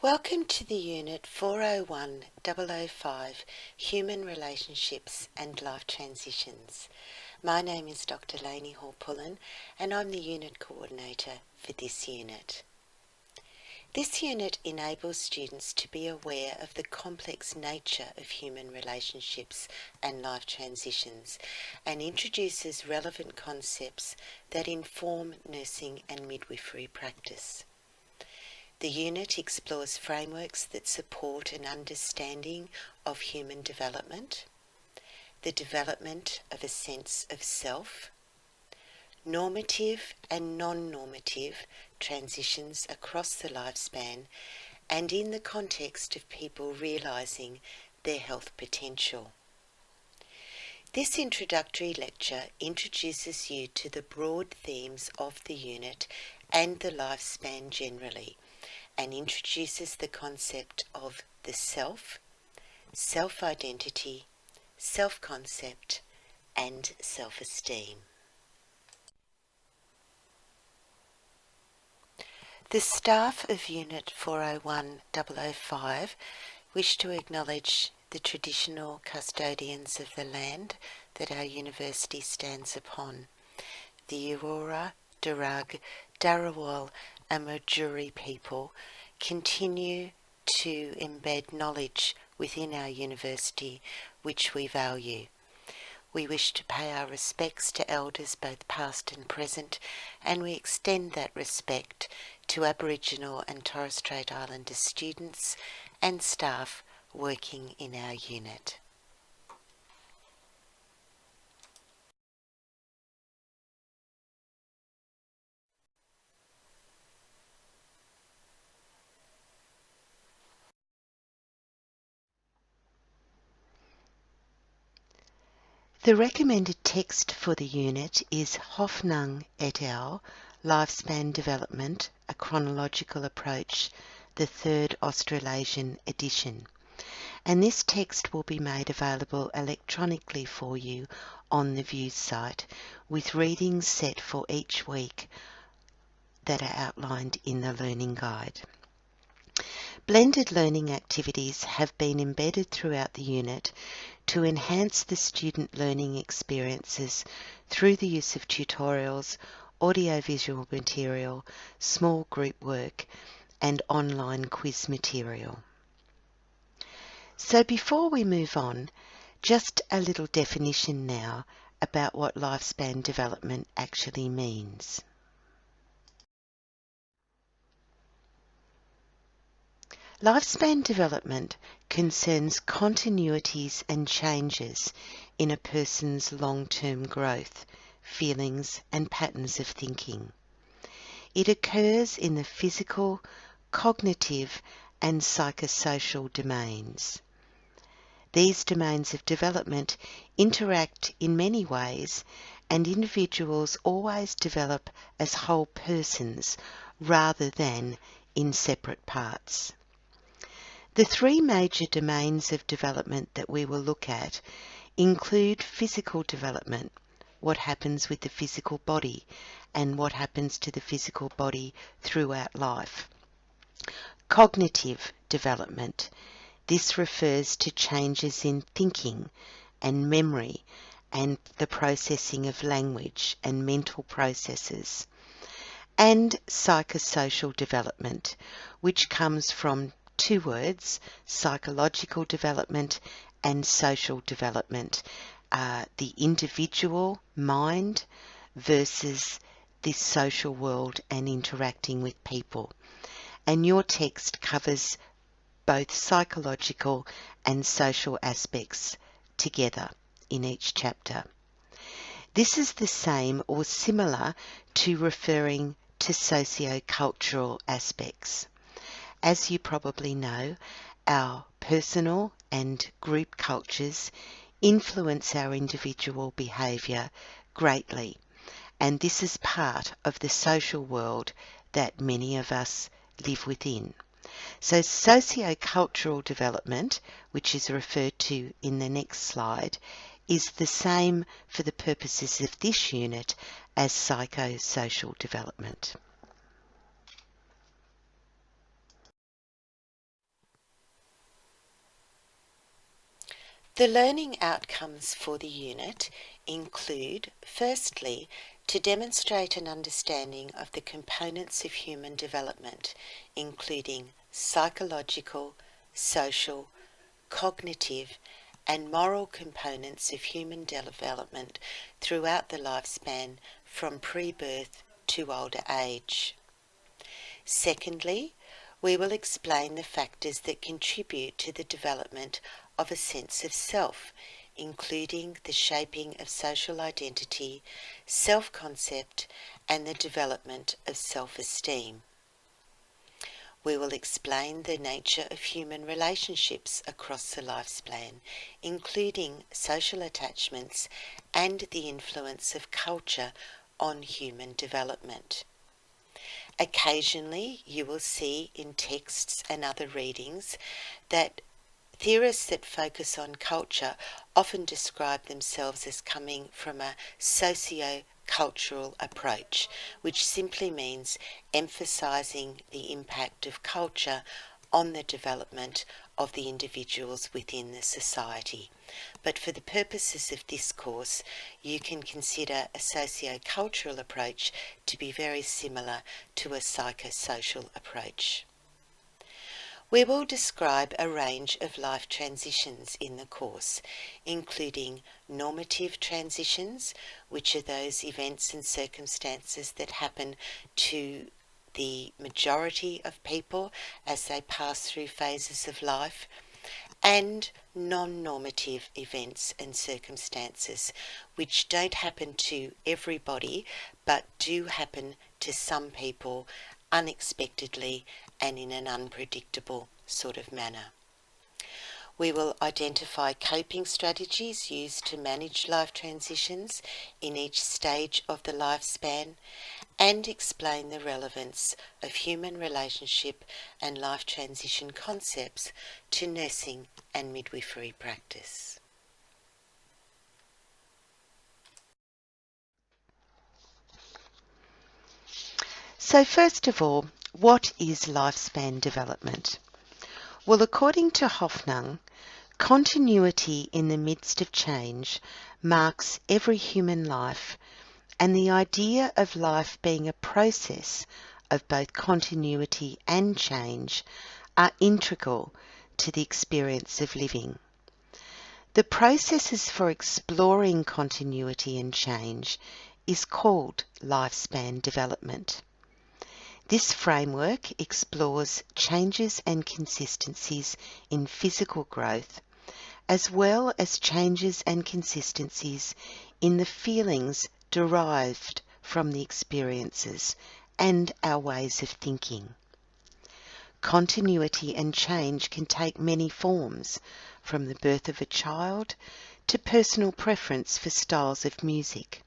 Welcome to the Unit 401005 Human Relationships and Life Transitions. My name is Dr. Lainey Hall-Pullen and I'm the Unit Coordinator for this unit. This unit enables students to be aware of the complex nature of human relationships and life transitions and introduces relevant concepts that inform nursing and midwifery practice. The unit explores frameworks that support an understanding of human development, the development of a sense of self, normative and non-normative transitions across the lifespan, and in the context of people realising their health potential. This introductory lecture introduces you to the broad themes of the unit and the lifespan generally, and introduces the concept of the self, self-identity, self-concept, and self-esteem. The staff of Unit 401005 wish to acknowledge the traditional custodians of the land that our university stands upon, the Eora, Darug, Darawal and Wiradjuri people continue to embed knowledge within our university which we value. We wish to pay our respects to elders both past and present, and we extend that respect to Aboriginal and Torres Strait Islander students and staff working in our unit. The recommended text for the unit is Hoffnung et al., Lifespan Development, A Chronological Approach, the third Australasian edition. And this text will be made available electronically for you on the Views site, with readings set for each week that are outlined in the Learning Guide. Blended learning activities have been embedded throughout the unit to enhance the student learning experiences through the use of tutorials, audiovisual material, small group work, and online quiz material. So before we move on, just a little definition now about what lifespan development actually means. Lifespan development concerns continuities and changes in a person's long-term growth, feelings and patterns of thinking. It occurs in the physical, cognitive and psychosocial domains. These domains of development interact in many ways, and individuals always develop as whole persons rather than in separate parts. The three major domains of development that we will look at include physical development, what happens with the physical body and what happens to the physical body throughout life. Cognitive development, this refers to changes in thinking and memory and the processing of language and mental processes. And psychosocial development, which comes from two words, psychological development and social development, the individual mind versus the social world and interacting with people. And your text covers both psychological and social aspects together in each chapter. This is the same or similar to referring to socio-cultural aspects. As you probably know, our personal and group cultures influence our individual behaviour greatly, and this is part of the social world that many of us live within. So socio-cultural development, which is referred to in the next slide, is the same for the purposes of this unit as psychosocial development. The learning outcomes for the unit include, firstly, to demonstrate an understanding of the components of human development, including psychological, social, cognitive, and moral components of human development throughout the lifespan from pre-birth to older age. Secondly, we will explain the factors that contribute to the development of a sense of self, including the shaping of social identity, self-concept, and the development of self-esteem. We will explain the nature of human relationships across the lifespan, including social attachments and the influence of culture on human development. Occasionally, you will see in texts and other readings that theorists that focus on culture often describe themselves as coming from a socio-cultural approach, which simply means emphasising the impact of culture on the development of the individuals within the society. But for the purposes of this course, you can consider a socio-cultural approach to be very similar to a psychosocial approach. We will describe a range of life transitions in the course, including normative transitions, which are those events and circumstances that happen to the majority of people as they pass through phases of life, and non-normative events and circumstances, which don't happen to everybody, but do happen to some people unexpectedly and in an unpredictable sort of manner. We will identify coping strategies used to manage life transitions in each stage of the lifespan and explain the relevance of human relationship and life transition concepts to nursing and midwifery practice. So first of all, what is lifespan development? Well, according to Hoffnung, continuity in the midst of change marks every human life, and the idea of life being a process of both continuity and change are integral to the experience of living. The processes for exploring continuity and change is called lifespan development. This framework explores changes and consistencies in physical growth, as well as changes and consistencies in the feelings derived from the experiences and our ways of thinking. Continuity and change can take many forms, from the birth of a child to personal preference for styles of music.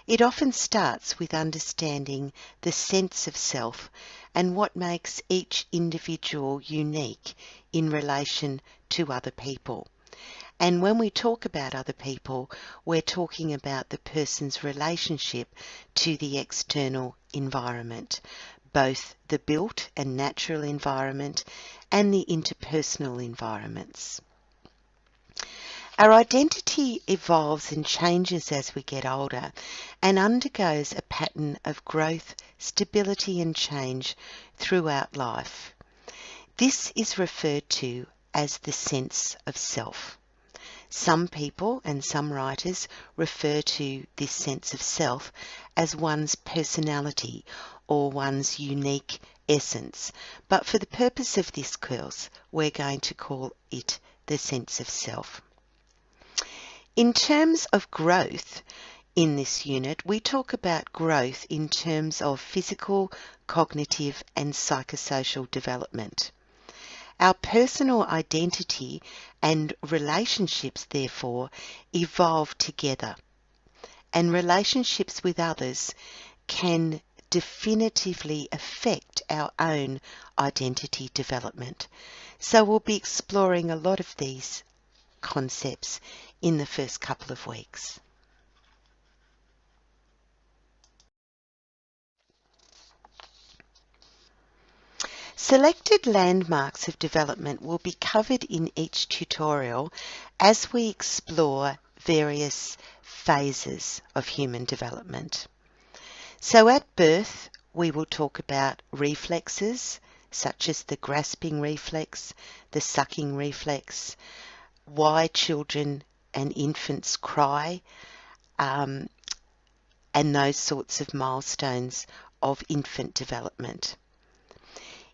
It often starts with understanding the sense of self and what makes each individual unique in relation to other people. And when we talk about other people, we're talking about the person's relationship to the external environment, both the built and natural environment and the interpersonal environments. Our identity evolves and changes as we get older and undergoes a pattern of growth, stability and change throughout life. This is referred to as the sense of self. Some people and some writers refer to this sense of self as one's personality or one's unique essence, but for the purpose of this course, we're going to call it the sense of self. In terms of growth in this unit, we talk about growth in terms of physical, cognitive and psychosocial development. Our personal identity and relationships, therefore, evolve together, and relationships with others can definitively affect our own identity development. So we'll be exploring a lot of these concepts in the first couple of weeks. Selected landmarks of development will be covered in each tutorial as we explore various phases of human development. So at birth, we will talk about reflexes, such as the grasping reflex, the sucking reflex, why children and infants cry, and those sorts of milestones of infant development.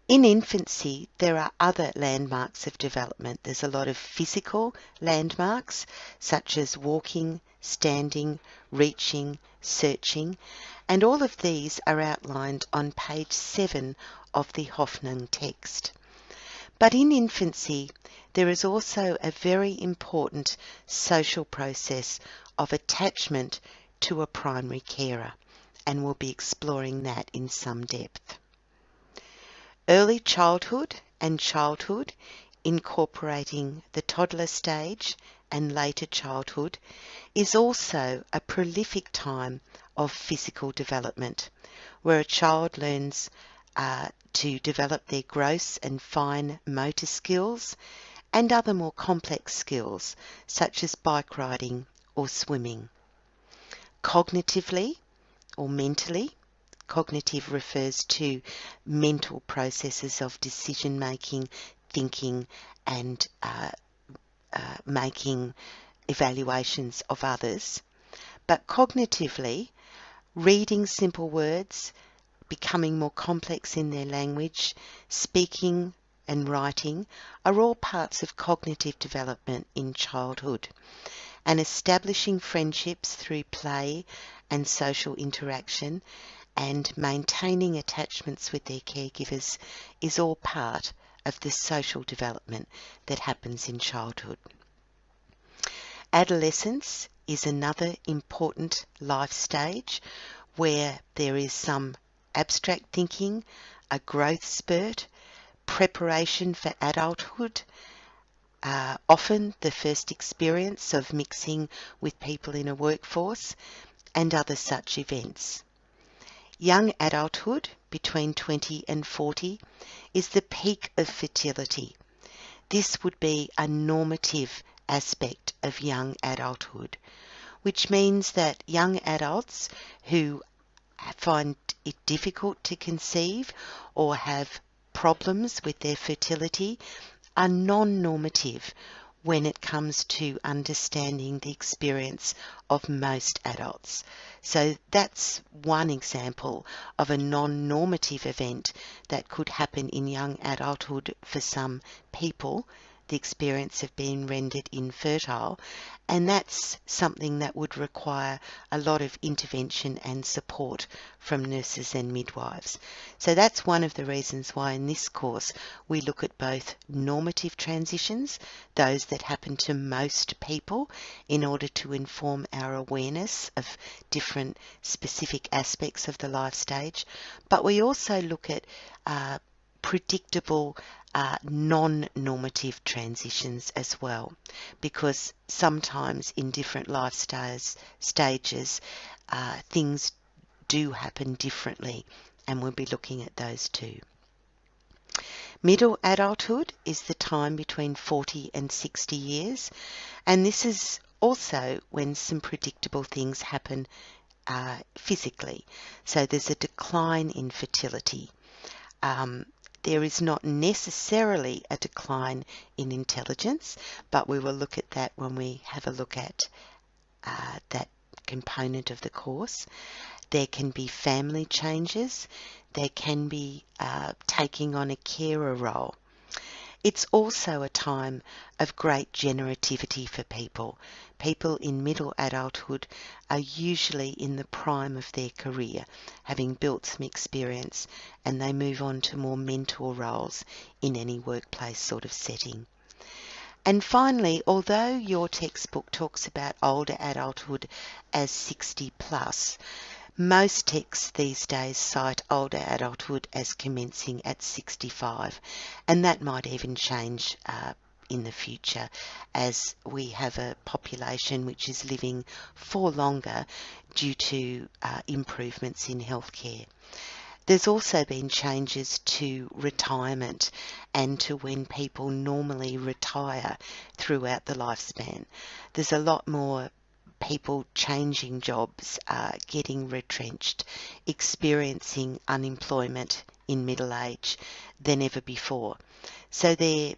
In infancy, there are other landmarks of development. There's a lot of physical landmarks, such as walking, standing, reaching, searching, and all of these are outlined on page 7 of the Hoffnung text. But in infancy, there is also a very important social process of attachment to a primary carer, and we'll be exploring that in some depth. Early childhood and childhood, incorporating the toddler stage and later childhood, is also a prolific time of physical development, where a child learns to develop their gross and fine motor skills and other more complex skills, such as bike riding or swimming. Cognitively or mentally, cognitive refers to mental processes of decision making, thinking, and making evaluations of others. But cognitively, reading simple words, becoming more complex in their language, speaking and writing are all parts of cognitive development in childhood. And establishing friendships through play and social interaction and maintaining attachments with their caregivers is all part of the social development that happens in childhood. Adolescence is another important life stage where there is some abstract thinking, a growth spurt, preparation for adulthood, often the first experience of mixing with people in a workforce, and other such events. Young adulthood, between 20 and 40, is the peak of fertility. This would be a normative aspect of young adulthood, which means that young adults who find it difficult to conceive or have problems with their fertility are non-normative when it comes to understanding the experience of most adults. So that's one example of a non-normative event that could happen in young adulthood for some people, the experience of being rendered infertile, and that's something that would require a lot of intervention and support from nurses and midwives. So that's one of the reasons why in this course we look at both normative transitions, those that happen to most people, in order to inform our awareness of different specific aspects of the life stage, but we also look at predictable non-normative transitions as well, because sometimes in different life stages things do happen differently, and we'll be looking at those too. Middle adulthood is the time between 40 and 60 years, and this is also when some predictable things happen physically. So there's a decline in fertility. There is not necessarily a decline in intelligence, but we will look at that when we have a look at that component of the course. There can be family changes. There can be taking on a carer role. It's also a time of great generativity for people. People in middle adulthood are usually in the prime of their career, having built some experience, and they move on to more mentor roles in any workplace sort of setting. And finally, although your textbook talks about older adulthood as 60 plus, most texts these days cite older adulthood as commencing at 65, and that might even change in the future as we have a population which is living for longer due to improvements in healthcare. There's also been changes to retirement and to when people normally retire throughout the lifespan. There's a lot more people changing jobs, getting retrenched, experiencing unemployment in middle age than ever before. So their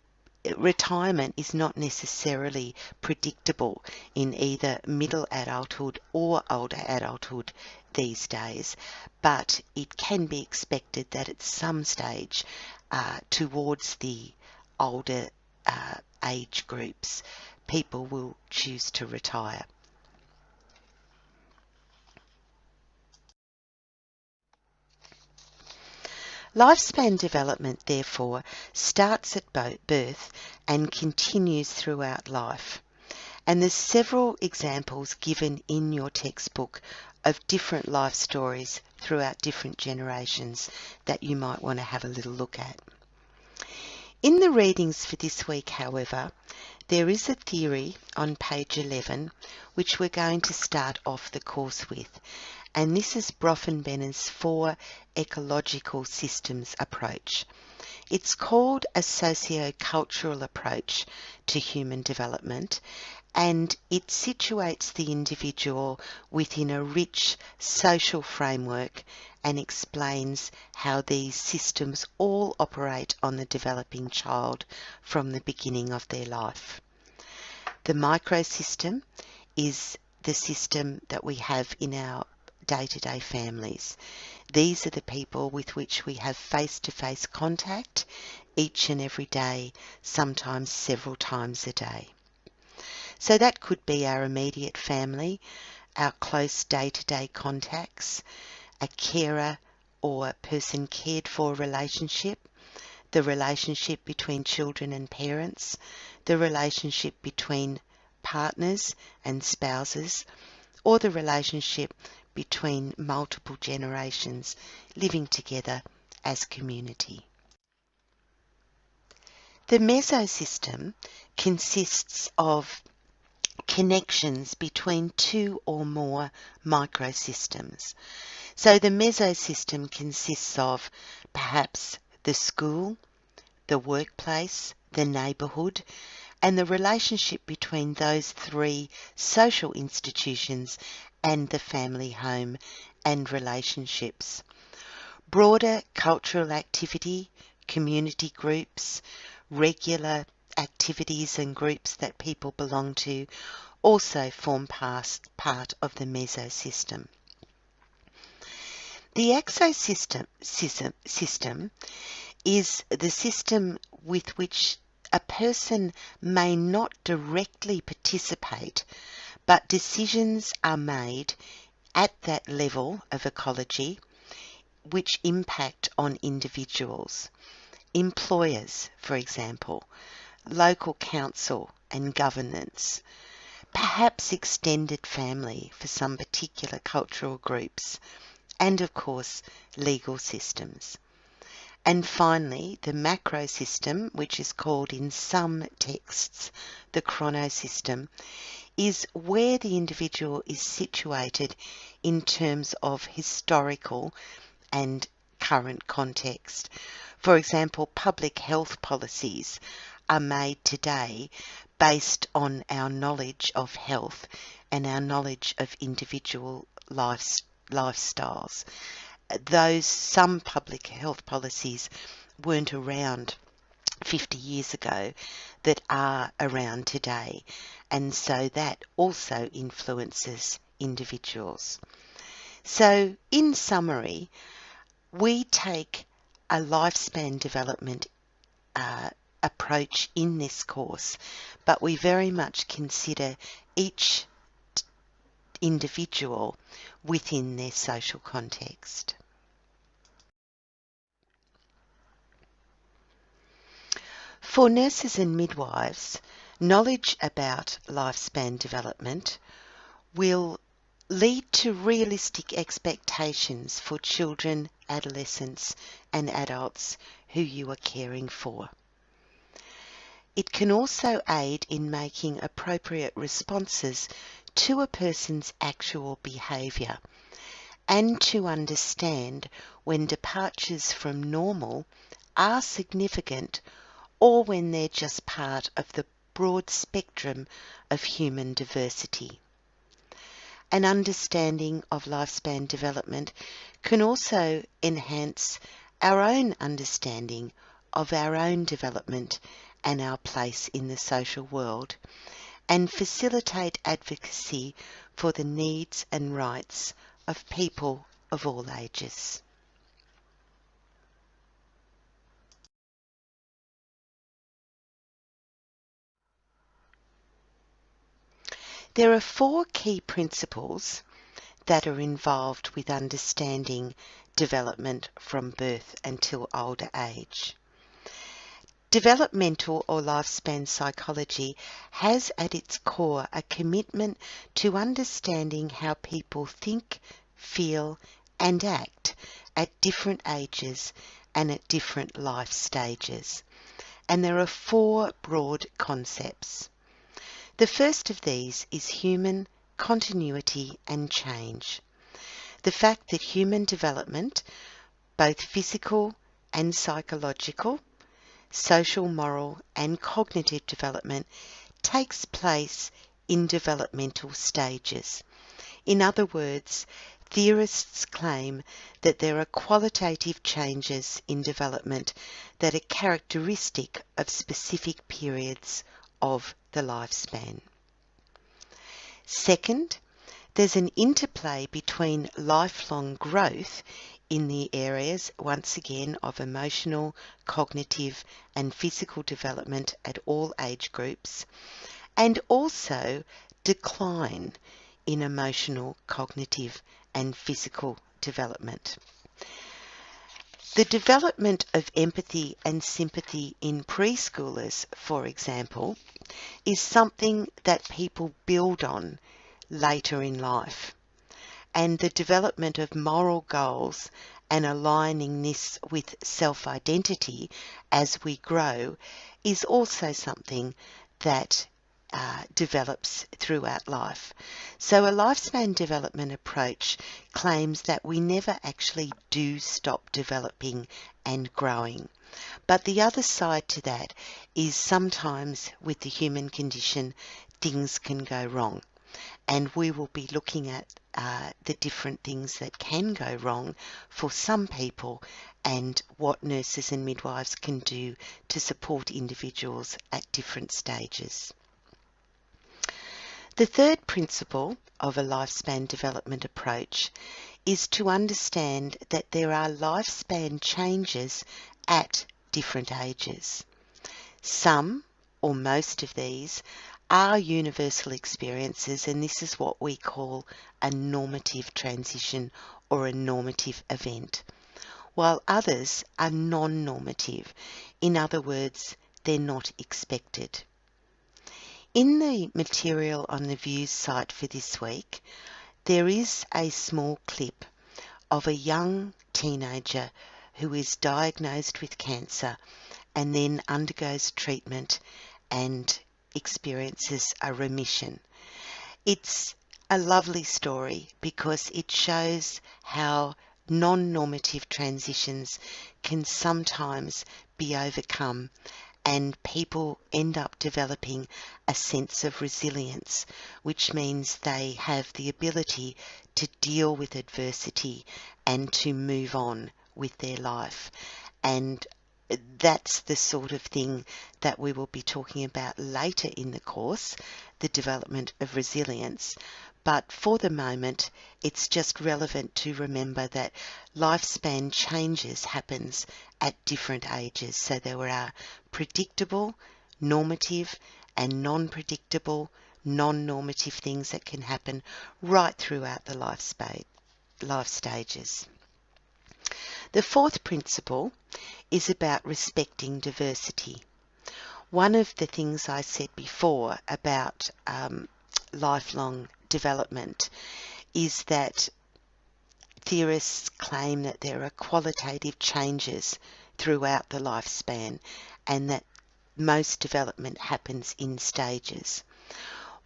retirement is not necessarily predictable in either middle adulthood or older adulthood these days, but it can be expected that at some stage towards the older age groups, people will choose to retire. Lifespan development, therefore, starts at birth and continues throughout life. And there's several examples given in your textbook of different life stories throughout different generations that you might want to have a little look at. In the readings for this week, however, there is a theory on page 11 which we're going to start off the course with, and this is Bronfenbrenner's 4 ecological systems approach. It's called a socio-cultural approach to human development, and it situates the individual within a rich social framework and explains how these systems all operate on the developing child from the beginning of their life. The microsystem is the system that we have in our day-to-day families. These are the people with which we have face-to-face contact each and every day, sometimes several times a day. So that could be our immediate family, our close day-to-day contacts, a carer or person cared for relationship, the relationship between children and parents, the relationship between partners and spouses, or the relationship between multiple generations living together as community. The mesosystem consists of connections between 2 or more microsystems. So the mesosystem consists of perhaps the school, the workplace, the neighbourhood, and the relationship between those 3 social institutions and the family home and relationships. Broader cultural activity, community groups, regular activities and groups that people belong to also form part of the mesosystem. The exosystem system is the system with which a person may not directly participate, but decisions are made at that level of ecology which impact on individuals. Employers, for example, local council and governance, perhaps extended family for some particular cultural groups, and of course legal systems. And finally, the macro system, which is called in some texts the chronosystem, is where the individual is situated in terms of historical and current context. For example, public health policies are made today based on our knowledge of health and our knowledge of individual lifestyles. Some public health policies weren't around 50 years ago that are around today, and so that also influences individuals. So in summary, we take a lifespan development approach in this course, but we very much consider each individual within their social context. For nurses and midwives, knowledge about lifespan development will lead to realistic expectations for children, adolescents, and adults who you are caring for. It can also aid in making appropriate responses to a person's actual behaviour and to understand when departures from normal are significant or when they're just part of the broad spectrum of human diversity. An understanding of lifespan development can also enhance our own understanding of our own development and our place in the social world, and facilitate advocacy for the needs and rights of people of all ages. There are 4 key principles that are involved with understanding development from birth until older age. Developmental or lifespan psychology has at its core a commitment to understanding how people think, feel, and act at different ages and at different life stages. And there are 4 broad concepts. The first of these is human continuity and change. The fact that human development, both physical and psychological, social, moral, and cognitive development, takes place in developmental stages. In other words, theorists claim that there are qualitative changes in development that are characteristic of specific periods of the lifespan. Second, there's an interplay between lifelong growth in the areas, once again, of emotional, cognitive, and physical development at all age groups, and also decline in emotional, cognitive, and physical development. The development of empathy and sympathy in preschoolers, for example, is something that people build on later in life. And the development of moral goals and aligning this with self-identity as we grow is also something that develops throughout life. So a lifespan development approach claims that we never actually do stop developing and growing. But the other side to that is sometimes with the human condition, things can go wrong. And we will be looking at the different things that can go wrong for some people and what nurses and midwives can do to support individuals at different stages. The third principle of a lifespan development approach is to understand that there are lifespan changes at different ages. Some or most of these are universal experiences, and this is what we call a normative transition or a normative event, while others are non-normative. In other words, they're not expected. In the material on the Views site for this week, there is a small clip of a young teenager who is diagnosed with cancer and then undergoes treatment and experiences a remission. It's a lovely story because it shows how non-normative transitions can sometimes be overcome and people end up developing a sense of resilience, which means they have the ability to deal with adversity and to move on with their life. And that's the sort of thing that we will be talking about later in the course, the development of resilience. But for the moment, it's just relevant to remember that lifespan changes happens at different ages. So there are predictable, normative, and non-predictable, non-normative things that can happen right throughout the life stages. The fourth principle is about respecting diversity. One of the things I said before about lifelong development is that theorists claim that there are qualitative changes throughout the lifespan and that most development happens in stages.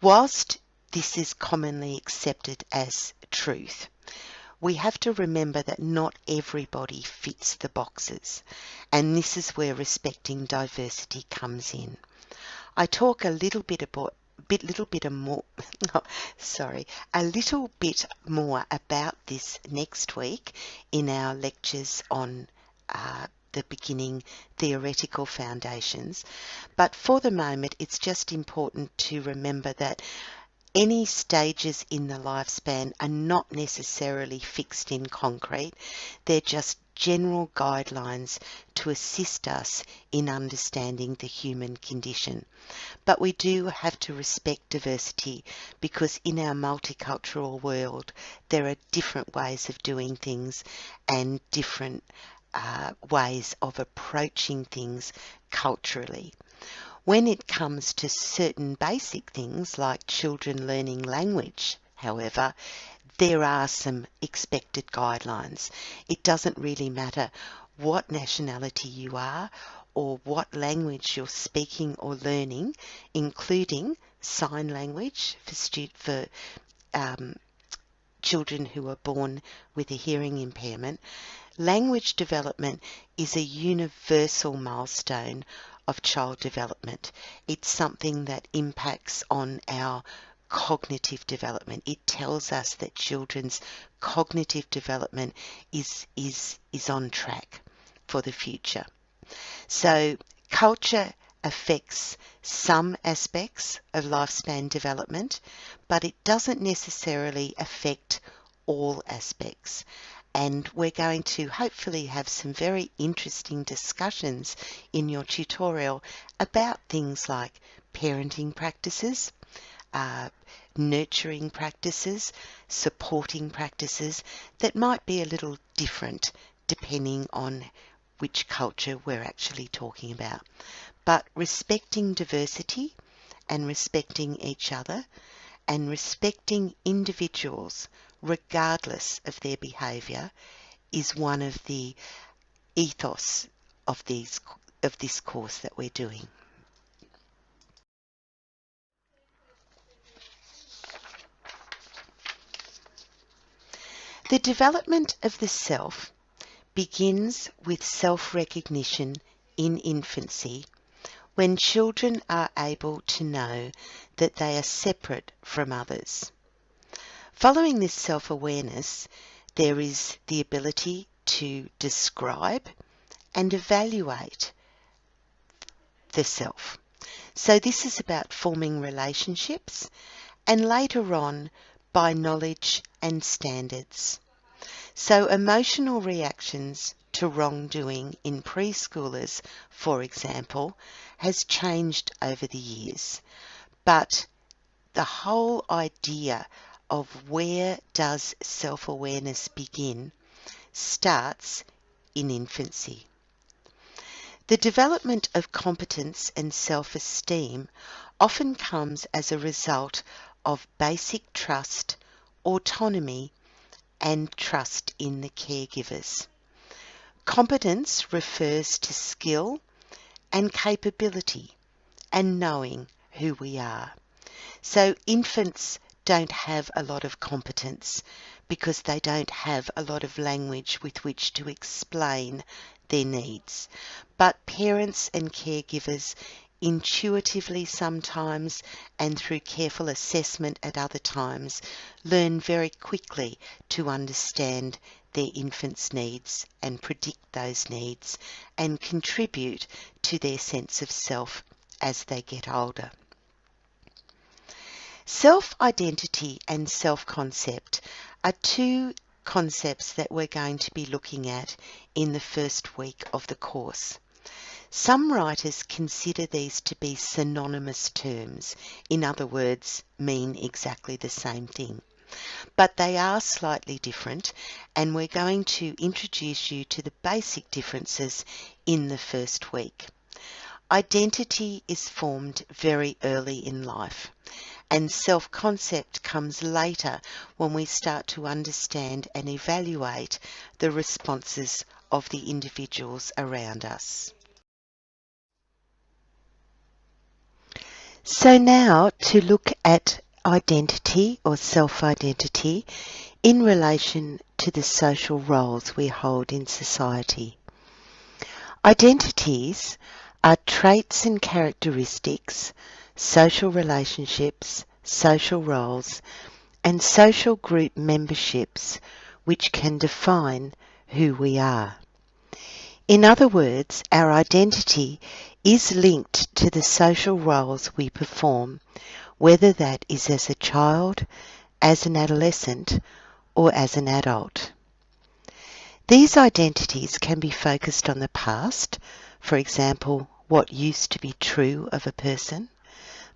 Whilst this is commonly accepted as truth, we have to remember that not everybody fits the boxes, and this is where respecting diversity comes in. I talk a little bit about a little bit more about this next week in our lectures on the beginning theoretical foundations. But for the moment, it's just important to remember that any stages in the lifespan are not necessarily fixed in concrete. They're just general guidelines to assist us in understanding the human condition. But we do have to respect diversity, because in our multicultural world there are different ways of doing things and different ways of approaching things culturally. When it comes to certain basic things like children learning language, however, there are some expected guidelines. It doesn't really matter what nationality you are or what language you're speaking or learning, including sign language for children who are born with a hearing impairment. Language development is a universal milestone of child development. It's something that impacts on our cognitive development. It tells us that children's cognitive development is on track for the future. So culture affects some aspects of lifespan development, but it doesn't necessarily affect all aspects. And we're going to hopefully have some very interesting discussions in your tutorial about things like parenting practices, nurturing practices, supporting practices that might be a little different depending on which culture we're actually talking about. But respecting diversity and respecting each other and respecting individuals regardless of their behaviour is one of the ethos of this course that we're doing. The development of the self begins with self-recognition in infancy, when children are able to know that they are separate from others. Following this self-awareness, there is the ability to describe and evaluate the self. So this is about forming relationships, and later on by knowledge and standards. So emotional reactions to wrongdoing in preschoolers, for example, has changed over the years. But the whole idea of where does self-awareness begin starts in infancy. The development of competence and self-esteem often comes as a result of basic trust, autonomy, and trust in the caregivers. Competence refers to skill and capability and knowing who we are. So infants don't have a lot of competence because they don't have a lot of language with which to explain their needs. But parents and caregivers intuitively sometimes and through careful assessment at other times learn very quickly to understand their infant's needs and predict those needs and contribute to their sense of self as they get older. Self-identity and self-concept are two concepts that we're going to be looking at in the first week of the course. Some writers consider these to be synonymous terms, in other words, mean exactly the same thing. But they are slightly different, and we're going to introduce you to the basic differences in the first week. Identity is formed very early in life, and self-concept comes later when we start to understand and evaluate the responses of the individuals around us. So now to look at identity or self-identity in relation to the social roles we hold in society. Identities are traits and characteristics, social relationships, social roles, and social group memberships which can define who we are. In other words, our identity is linked to the social roles we perform, whether that is as a child, as an adolescent, or as an adult. These identities can be focused on the past, for example, what used to be true of a person.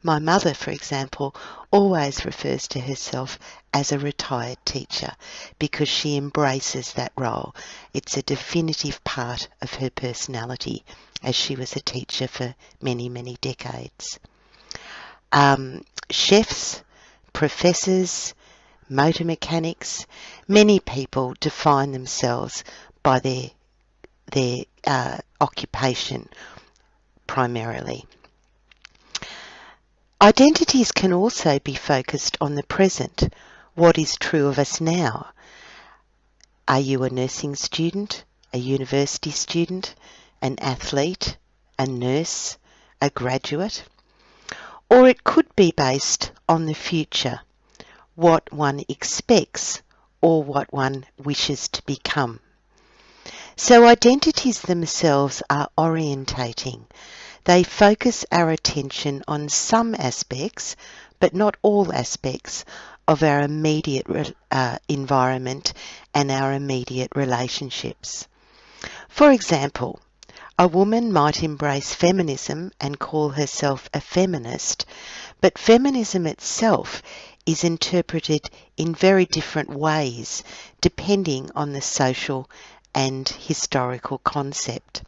My mother, for example, always refers to herself as a retired teacher because she embraces that role. It's a definitive part of her personality, as she was a teacher for many, many decades. Chefs, professors, motor mechanics, many people define themselves by their occupation primarily. Identities can also be focused on the present. What is true of us now? Are you a nursing student, a university student, an athlete, a nurse, a graduate? Or it could be based on the future, what one expects or what one wishes to become. So identities themselves are orientating. They focus our attention on some aspects, but not all aspects, of our immediate environment and our immediate relationships. For example, a woman might embrace feminism and call herself a feminist, but feminism itself is interpreted in very different ways depending on the social and historical concept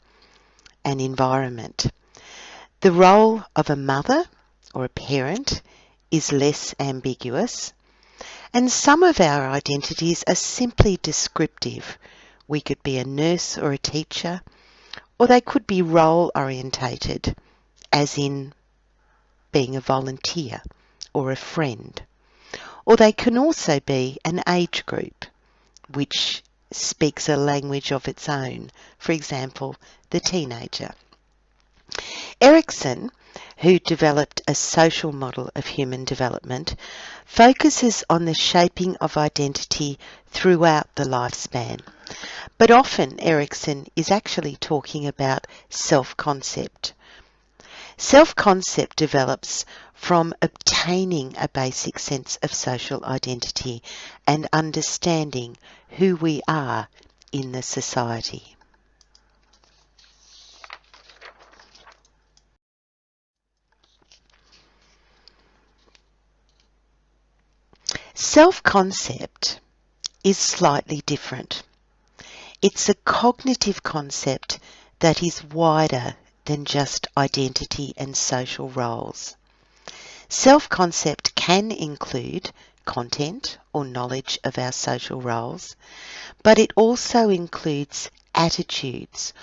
and environment. The role of a mother or a parent is less ambiguous, and some of our identities are simply descriptive. We could be a nurse or a teacher, or they could be role orientated, as in being a volunteer or a friend. Or they can also be an age group, which speaks a language of its own, for example, the teenager. Erikson, who developed a social model of human development, focuses on the shaping of identity throughout the lifespan. But often Erikson is actually talking about self-concept. Self-concept develops from obtaining a basic sense of social identity and understanding who we are in the society. Self-concept is slightly different. It's a cognitive concept that is wider than just identity and social roles. Self-concept can include content or knowledge of our social roles, but it also includes attitudes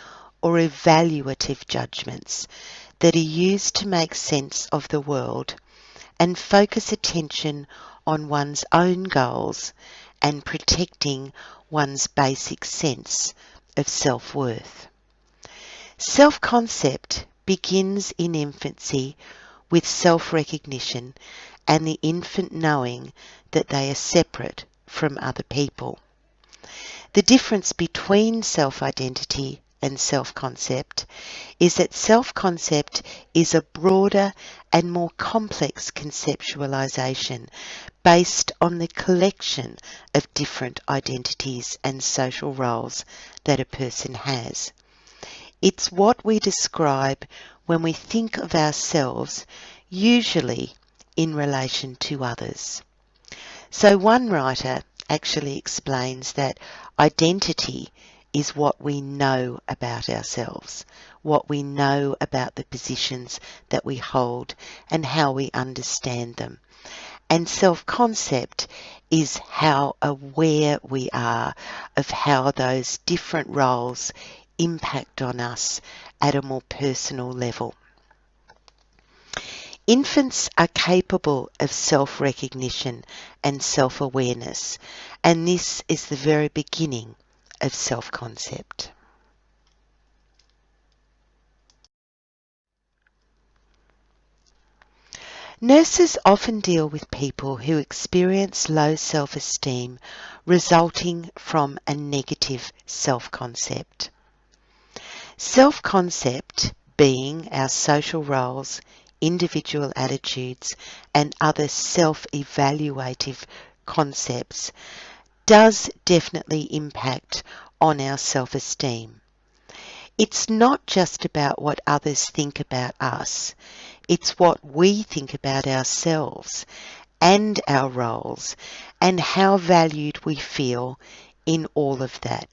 or evaluative judgments that are used to make sense of the world and focus attention on one's own goals and protecting one's basic sense of self-worth. Self-concept begins in infancy with self-recognition and the infant knowing that they are separate from other people. The difference between self-identity and self-concept is that self-concept is a broader and more complex conceptualization based on the collection of different identities and social roles that a person has. It's what we describe when we think of ourselves, usually in relation to others. So one writer actually explains that identity is what we know about ourselves, what we know about the positions that we hold and how we understand them. And self-concept is how aware we are of how those different roles impact on us at a more personal level. Infants are capable of self-recognition and self-awareness, and this is the very beginning of self-concept. Nurses often deal with people who experience low self-esteem resulting from a negative self-concept. Self-concept being our social roles, individual attitudes, and other self-evaluative concepts does definitely impact on our self-esteem. It's not just about what others think about us, it's what we think about ourselves and our roles and how valued we feel in all of that.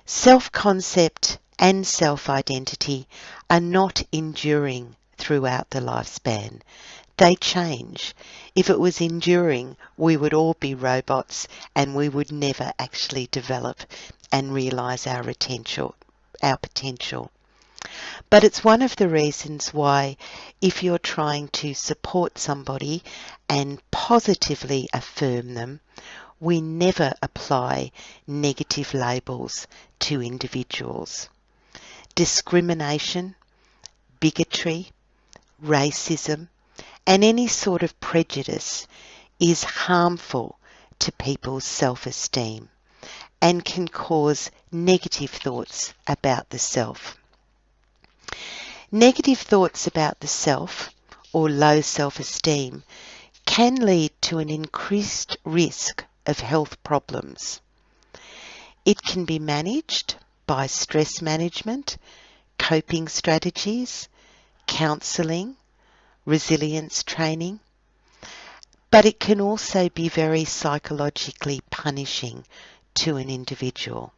Self-concept and self-identity are not enduring throughout the lifespan. They change. If it was enduring, we would all be robots and we would never actually develop and realise our potential. But it's one of the reasons why, if you're trying to support somebody and positively affirm them, we never apply negative labels to individuals. Discrimination, bigotry, racism, and any sort of prejudice is harmful to people's self-esteem and can cause negative thoughts about the self. Negative thoughts about the self or low self-esteem can lead to an increased risk of health problems. It can be managed by stress management, coping strategies, counselling, resilience training, but it can also be very psychologically punishing to an individual.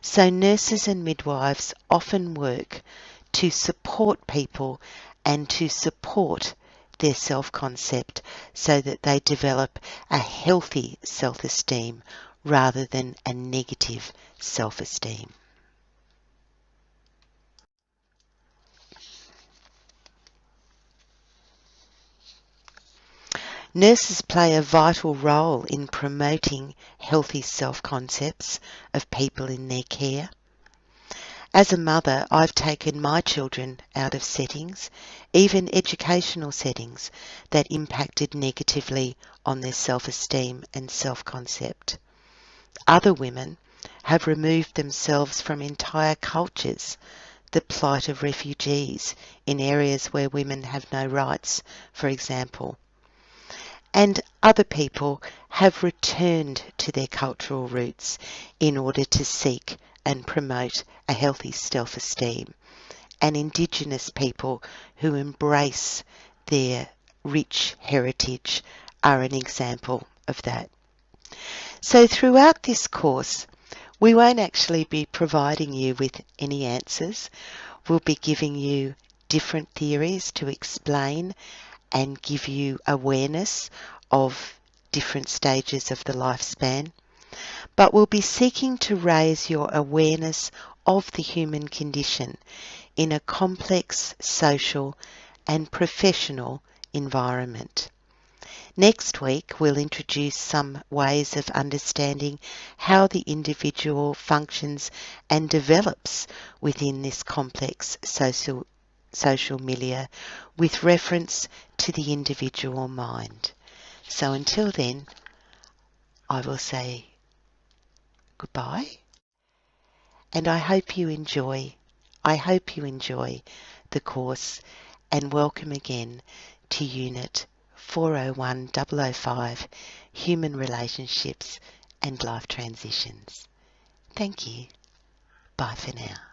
So nurses and midwives often work to support people and to support their self-concept so that they develop a healthy self-esteem rather than a negative self-esteem. Nurses play a vital role in promoting healthy self-concepts of people in their care. As a mother, I've taken my children out of settings, even educational settings, that impacted negatively on their self-esteem and self-concept. Other women have removed themselves from entire cultures, the plight of refugees in areas where women have no rights, for example. And other people have returned to their cultural roots in order to seek and promote a healthy self-esteem. And Indigenous people who embrace their rich heritage are an example of that. So throughout this course, we won't actually be providing you with any answers. We'll be giving you different theories to explain and give you awareness of different stages of the lifespan. But we'll be seeking to raise your awareness of the human condition in a complex social and professional environment. Next week, we'll introduce some ways of understanding how the individual functions and develops within this complex social milieu with reference to the individual mind. So until then, I will say goodbye, and I hope you enjoy the course, and welcome again to Unit 401005, Human Relationships and Life Transitions. Thank you. Bye for now.